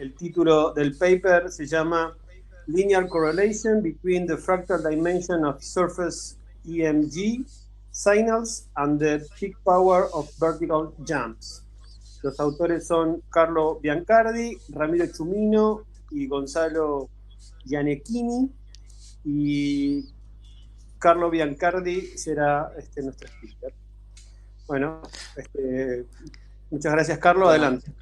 el título del paper se llama Linear Correlation Between the Fractal Dimension of Surface EMG Signals and the Peak Power of Vertical Jumps. Los autores son Carlo Biancardi, Ramiro Chumino y Gonzalo Gianecchini. Y Carlo Biancardi será nuestro speaker. Bueno, muchas gracias, Carlos. Bueno, Adelante.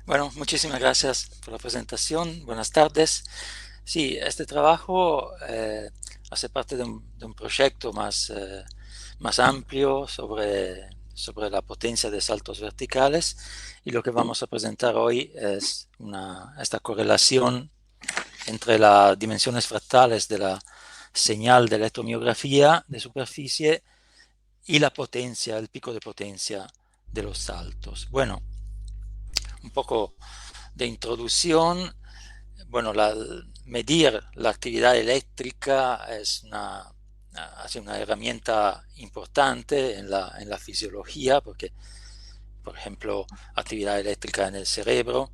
bueno, muchísimas gracias por la presentación. Buenas tardes. Sí, este trabajo hace parte de un proyecto más amplio sobre la potencia de saltos verticales, y lo que vamos a presentar hoy es esta correlación entre las dimensiones fractales de la señal de electromiografía de superficie y la potencia, el pico de potencia de los saltos. Bueno, un poco de introducción. Bueno, medir la actividad eléctrica es una herramienta importante en la fisiología, porque, por ejemplo, actividad eléctrica en el cerebro,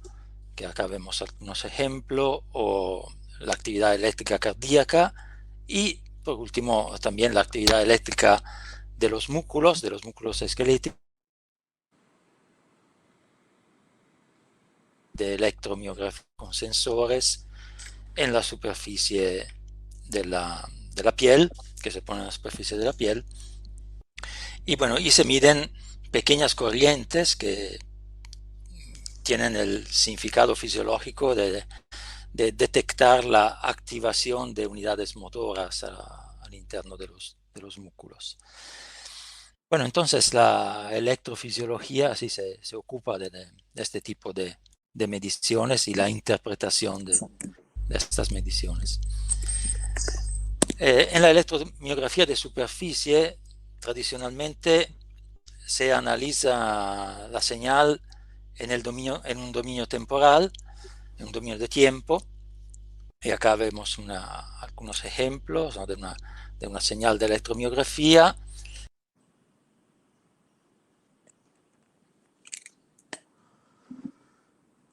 que acá vemos algunos ejemplos, o la actividad eléctrica cardíaca, y por último también la actividad eléctrica de los músculos esqueléticos, de electromiografía con sensores en la superficie de la piel, que se pone en la superficie de la piel. Y bueno, y se miden pequeñas corrientes que tienen el significado fisiológico de detectar la activación de unidades motoras al interno de los músculos. Bueno, entonces la electrofisiología así se ocupa de este tipo de mediciones y la interpretación de estas mediciones. En la electromiografía de superficie, tradicionalmente se analiza la señal en un dominio temporal, en un dominio de tiempo, y acá vemos algunos ejemplos, ¿no?, de una señal de electromiografía.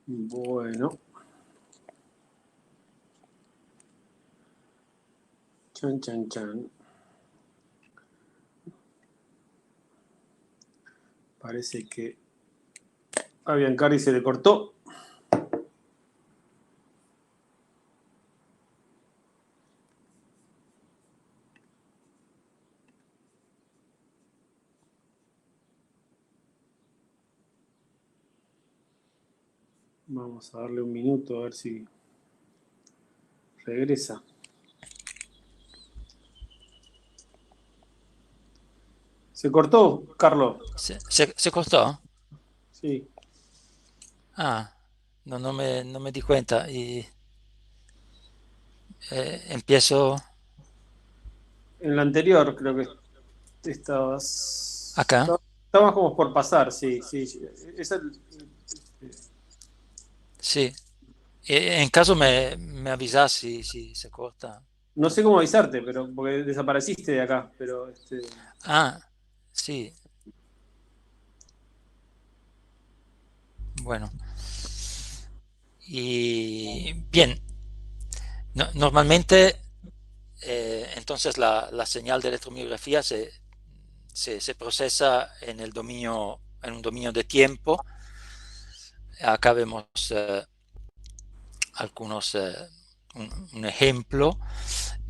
Bueno. Chan, chan, chan. Parece que a Biancardi se le cortó. Vamos a darle un minuto a ver si regresa. ¿Se cortó, Carlos? ¿Se cortó? Sí. Ah, no me di cuenta. Y empiezo En la anterior creo que estabas... acá. Estabas como por pasar, sí, sí. Sí. En caso me avisas si se corta. No sé cómo avisarte, pero porque desapareciste de acá, pero Ah, sí. Bueno. Y bien, normalmente entonces la señal de electromiografía se procesa en un dominio de tiempo. Acá vemos un ejemplo,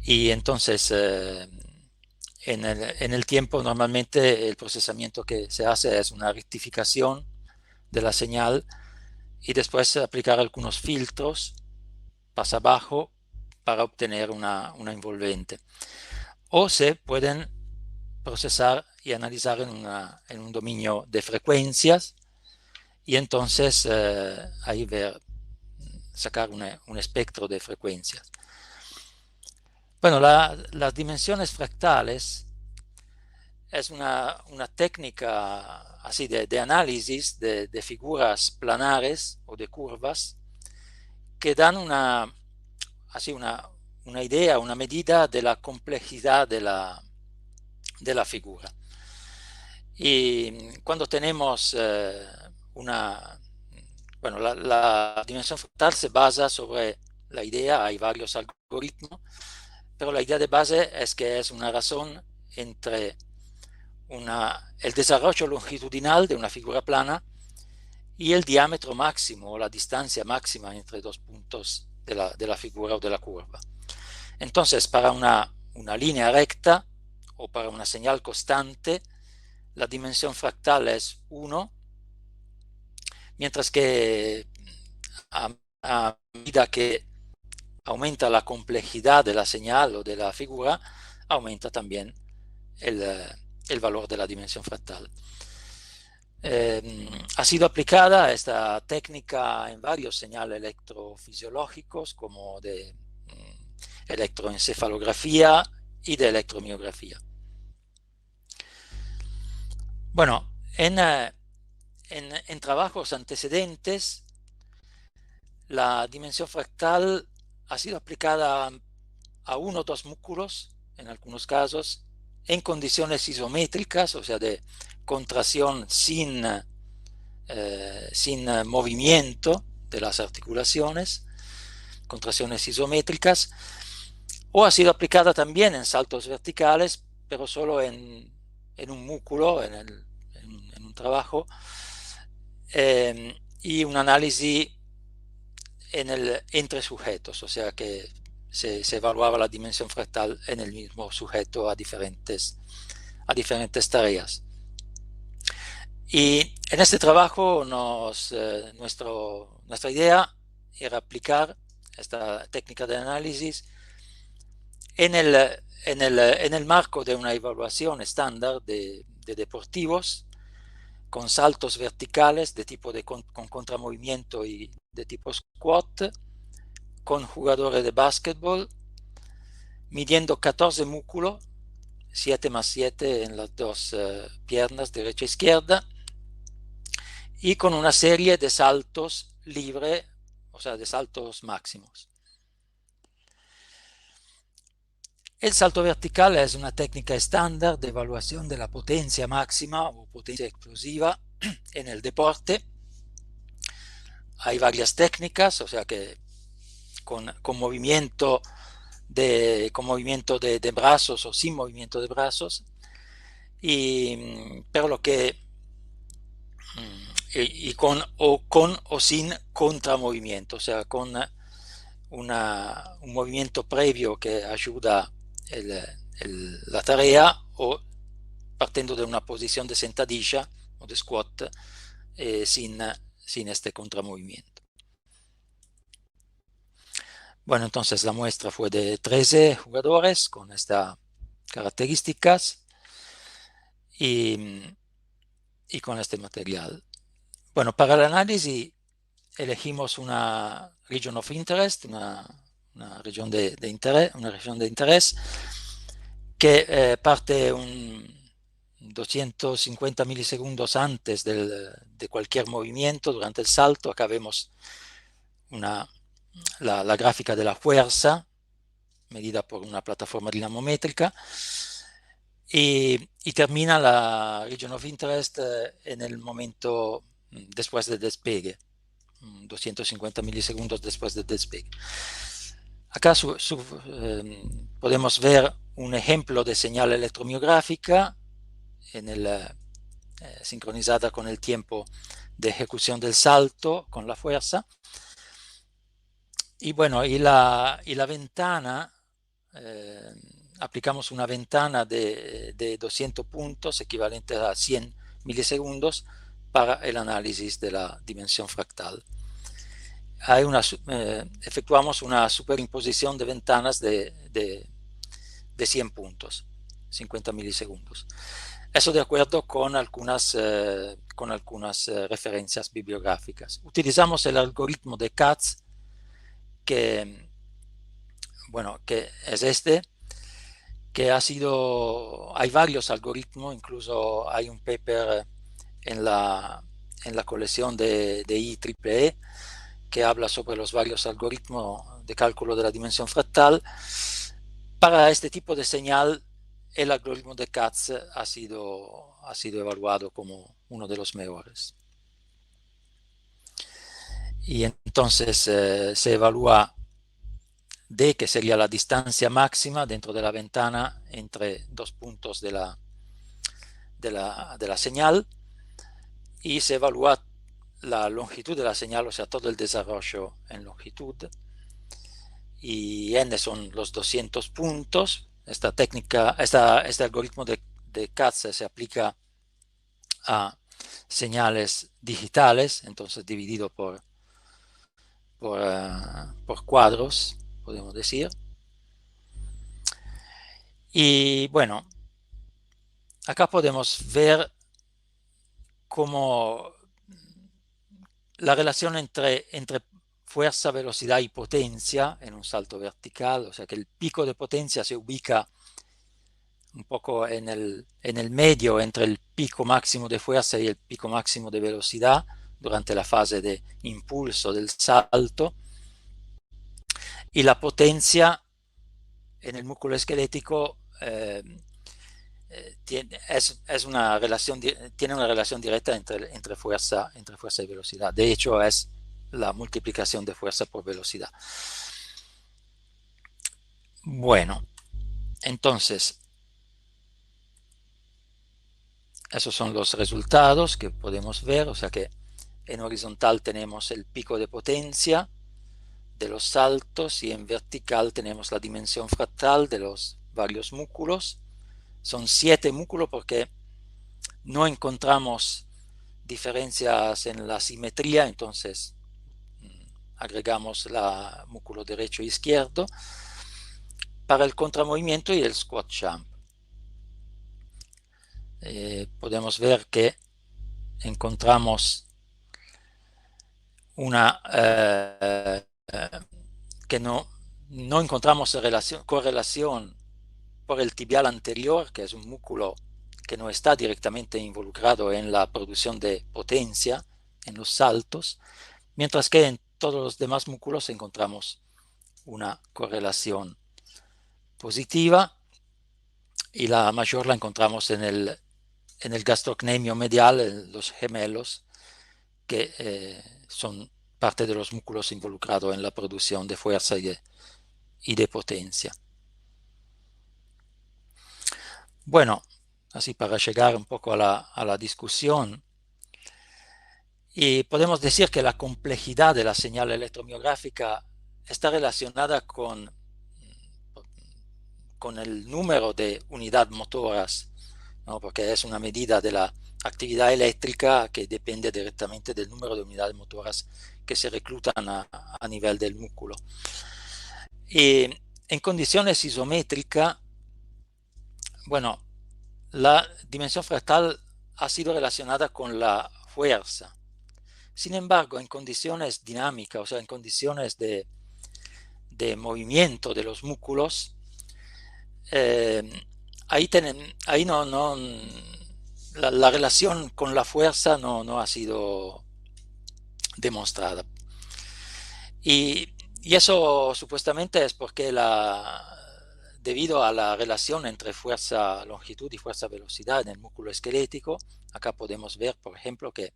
y entonces en el tiempo normalmente el procesamiento que se hace es una rectificación de la señal, y después aplicar algunos filtros pasa abajo para obtener una envolvente. O se pueden procesar y analizar en un dominio de frecuencias, y entonces ahí sacar un espectro de frecuencias. Bueno, las dimensiones fractales es una técnica así de análisis de figuras planares o de curvas que dan una idea, una medida de la complejidad de la figura. Y cuando tenemos una Bueno, la dimensión fractal se basa sobre la idea, hay varios algoritmos, pero la idea de base es que es una razón entre el desarrollo longitudinal de una figura plana y el diámetro máximo o la distancia máxima entre dos puntos de la figura o de la curva. Entonces, para una línea recta o para una señal constante, la dimensión fractal es 1, mientras que a medida que aumenta la complejidad de la señal o de la figura, aumenta también el valor de la dimensión fractal. Ha sido aplicada esta técnica en varios señales electrofisiológicos como de electroencefalografía y de electromiografía. Bueno, en trabajos antecedentes, la dimensión fractal ha sido aplicada a uno o dos músculos, en algunos casos, en condiciones isométricas, o sea, de contracción sin movimiento de las articulaciones, contracciones isométricas, o ha sido aplicada también en saltos verticales, pero solo en un músculo, en un trabajo, y un análisis entre sujetos, o sea que se evaluaba la dimensión fractal en el mismo sujeto a diferentes tareas. Y en este trabajo nuestra idea era aplicar esta técnica de análisis en el marco de una evaluación estándar de deportivos con saltos verticales de tipo con contramovimiento y de tipo squat, con jugadores de básquetbol, midiendo 14 músculos, 7 más 7 en las dos piernas, derecha e izquierda, y con una serie de saltos libres, o sea, de saltos máximos. El salto vertical es una técnica estándar de evaluación de la potencia máxima o potencia explosiva en el deporte. Hay varias técnicas, o sea que con movimiento de brazos o sin movimiento de brazos, pero lo que con o sin contramovimiento, o sea, con un movimiento previo que ayuda la tarea o partiendo de una posición de sentadilla o de squat sin este contramovimiento. Bueno, entonces la muestra fue de 13 jugadores con estas características y con este material. Bueno, para el análisis elegimos una region of interest, una región de interés, que parte 250 milisegundos antes de cualquier movimiento durante el salto. Acá vemos la gráfica de la fuerza medida por una plataforma dinamométrica y termina la region of interest en el momento después del despegue, 250 milisegundos después del despegue. Acá podemos ver un ejemplo de señal electromiográfica sincronizada con el tiempo de ejecución del salto con la fuerza. Y bueno, y la ventana, aplicamos una ventana de 200 puntos, equivalente a 100 milisegundos, para el análisis de la dimensión fractal. Efectuamos una superimposición de ventanas de 100 puntos, 50 milisegundos. Eso de acuerdo con algunas referencias bibliográficas. Utilizamos el algoritmo de Katz, que es que hay varios algoritmos, incluso hay un paper en la colección de IEEE que habla sobre los varios algoritmos de cálculo de la dimensión fractal. Para este tipo de señal, el algoritmo de Katz ha sido evaluado como uno de los mejores. y entonces se evalúa D, que sería la distancia máxima dentro de la ventana entre dos puntos de la señal, y se evalúa la longitud de la señal, o sea, todo el desarrollo en longitud, y n son los 200 puntos. Esta técnica, este algoritmo de Katz se aplica a señales digitales, entonces dividido por cuadros, podemos decir. Y bueno, acá podemos ver cómo la relación entre fuerza, velocidad y potencia en un salto vertical, o sea que el pico de potencia se ubica un poco en el medio entre el pico máximo de fuerza y el pico máximo de velocidad durante la fase de impulso del salto, y la potencia en el músculo esquelético tiene una relación directa entre fuerza y velocidad. De hecho, es la multiplicación de fuerza por velocidad. Bueno, entonces, esos son los resultados que podemos ver. O sea que en horizontal tenemos el pico de potencia de los saltos, y en vertical tenemos la dimensión fractal de los varios músculos. Son 7 músculos porque no encontramos diferencias en la simetría, entonces agregamos la músculo derecho e izquierdo para el contramovimiento y el squat jump. Podemos ver que encontramos que no encontramos correlación por el tibial anterior, que es un músculo que no está directamente involucrado en la producción de potencia en los saltos, mientras que en todos los demás músculos encontramos una correlación positiva, y la mayor la encontramos en el gastrocnemio medial, en los gemelos, que son parte de los músculos involucrados en la producción de fuerza y de potencia. Bueno, así para llegar un poco a la discusión, y podemos decir que la complejidad de la señal electromiográfica está relacionada con el número de unidades motoras, ¿no? Porque es una medida de la actividad eléctrica que depende directamente del número de unidades motoras que se reclutan a nivel del músculo. Y en condiciones isométricas, bueno, la dimensión fractal ha sido relacionada con la fuerza. Sin embargo, en condiciones dinámicas, o sea, en condiciones de movimiento de los músculos, ahí no la relación con la fuerza no ha sido demostrada. Y eso supuestamente es porque debido a la relación entre fuerza longitud y fuerza velocidad en el músculo esquelético, acá podemos ver, por ejemplo, que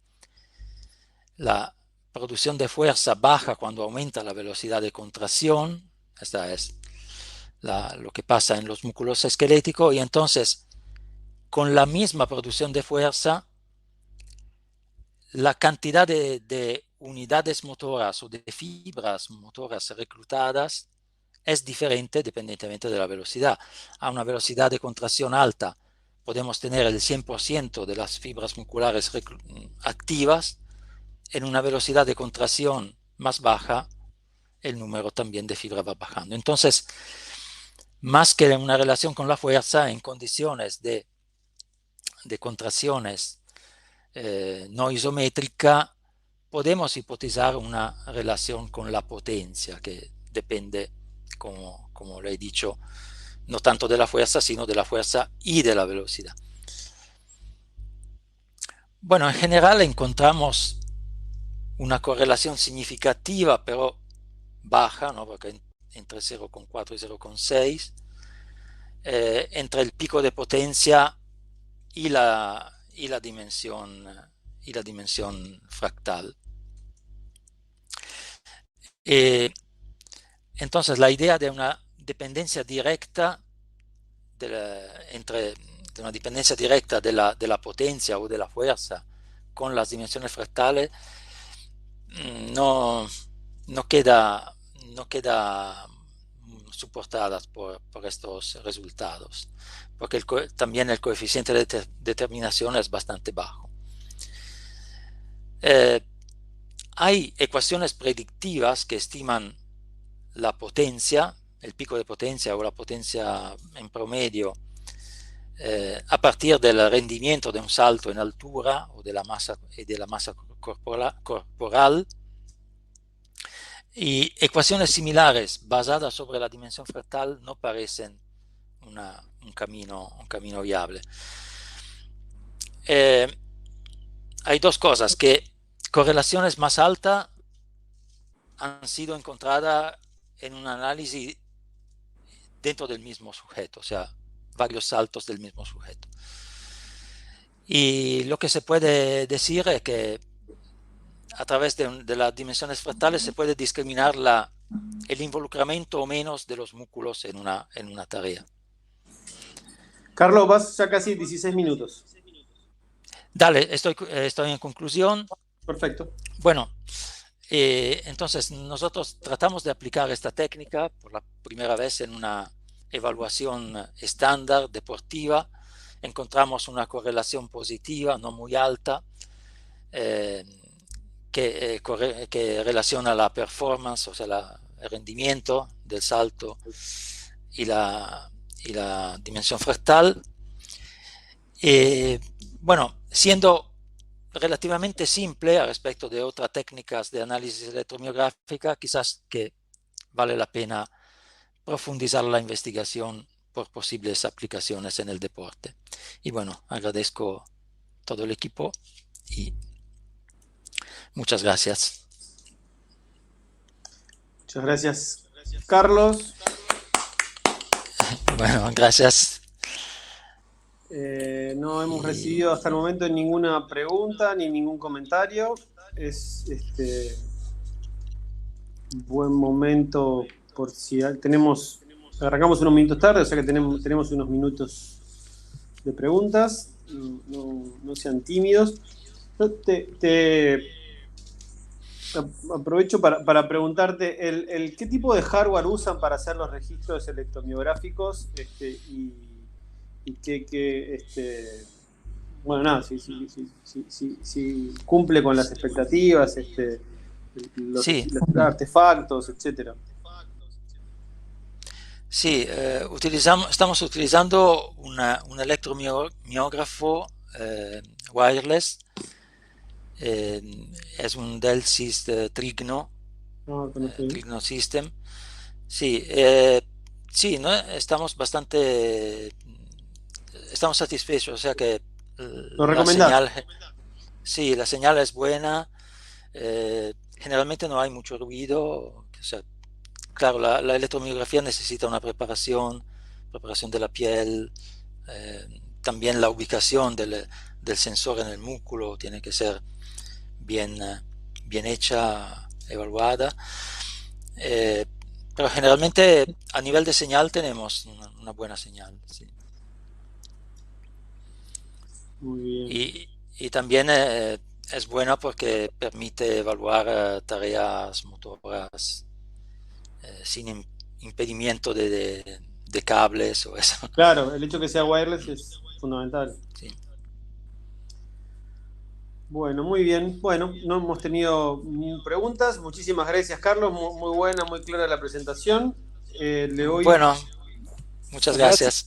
la producción de fuerza baja cuando aumenta la velocidad de contracción. Esta es lo que pasa en los músculos esqueléticos, y entonces con la misma producción de fuerza, la cantidad de unidades motoras o de fibras motoras reclutadas es diferente dependientemente de la velocidad. A una velocidad de contracción alta podemos tener el 100% de las fibras musculares activas. En una velocidad de contracción más baja, el número también de fibras va bajando. Entonces, más que una relación con la fuerza, en condiciones de contracciones no isométrica, podemos hipotizar una relación con la potencia que depende, como le he dicho, no tanto de la fuerza, sino de la fuerza y de la velocidad. Bueno, en general encontramos una correlación significativa, pero baja, ¿no? Porque entre 0,4 y 0,6, entre el pico de potencia y la dimensión fractal. Entonces, la idea de una dependencia directa de una dependencia directa de la potencia o de la fuerza con las dimensiones fractales no, no queda, no queda soportadas por estos resultados, porque también el coeficiente de determinación es bastante bajo. Hay ecuaciones predictivas que estiman la potencia, el pico de potencia o la potencia en promedio a partir del rendimiento de un salto en altura o de la masa corporal, y ecuaciones similares basadas sobre la dimensión fractal no parecen un camino viable. Hay dos cosas, que correlaciones más altas han sido encontradas en un análisis dentro del mismo sujeto, o sea, varios saltos del mismo sujeto. Y lo que se puede decir es que a través de las dimensiones fractales se puede discriminar el involucramiento o menos de los músculos en una tarea. Carlos, vas ya casi 16 minutos. Dale, estoy en conclusión. Perfecto. Bueno, entonces nosotros tratamos de aplicar esta técnica por la primera vez en una evaluación estándar deportiva. Encontramos una correlación positiva, no muy alta, que relaciona la performance, o sea, el rendimiento del salto y la dimensión fractal. Bueno, siendo relativamente simple a respecto de otras técnicas de análisis electromiográfica, quizás que vale la pena profundizar la investigación por posibles aplicaciones en el deporte. Y bueno, agradezco todo el equipo y muchas gracias. Muchas gracias, Carlos. Bueno, gracias. No hemos recibido hasta el momento ninguna pregunta ni ningún comentario. Es buen momento por si arrancamos unos minutos tarde, o sea que tenemos unos minutos de preguntas. No sean tímidos. Aprovecho para preguntarte qué tipo de hardware usan para hacer los registros electromiográficos y bueno, nada, si cumple con las expectativas, los artefactos, etcétera. Sí, estamos utilizando un electromiógrafo wireless. Es un Delsys Trigno, Trigno System. Sí, sí, ¿no? Estamos satisfechos, o sea que la señal, sí, la señal es buena. Generalmente no hay mucho ruido, o sea, claro, la electromiografía necesita una preparación de la piel, también la ubicación del sensor en el músculo tiene que ser bien hecha, evaluada, pero generalmente a nivel de señal tenemos una buena señal, sí. Muy bien. Y también es buena porque permite evaluar tareas motoras sin impedimento de cables o eso. Claro, el hecho de que sea wireless es fundamental. Sí. Bueno, muy bien. Bueno, no hemos tenido preguntas. Muchísimas gracias, Carlos. Muy buena, muy clara la presentación. Bueno, muchas gracias.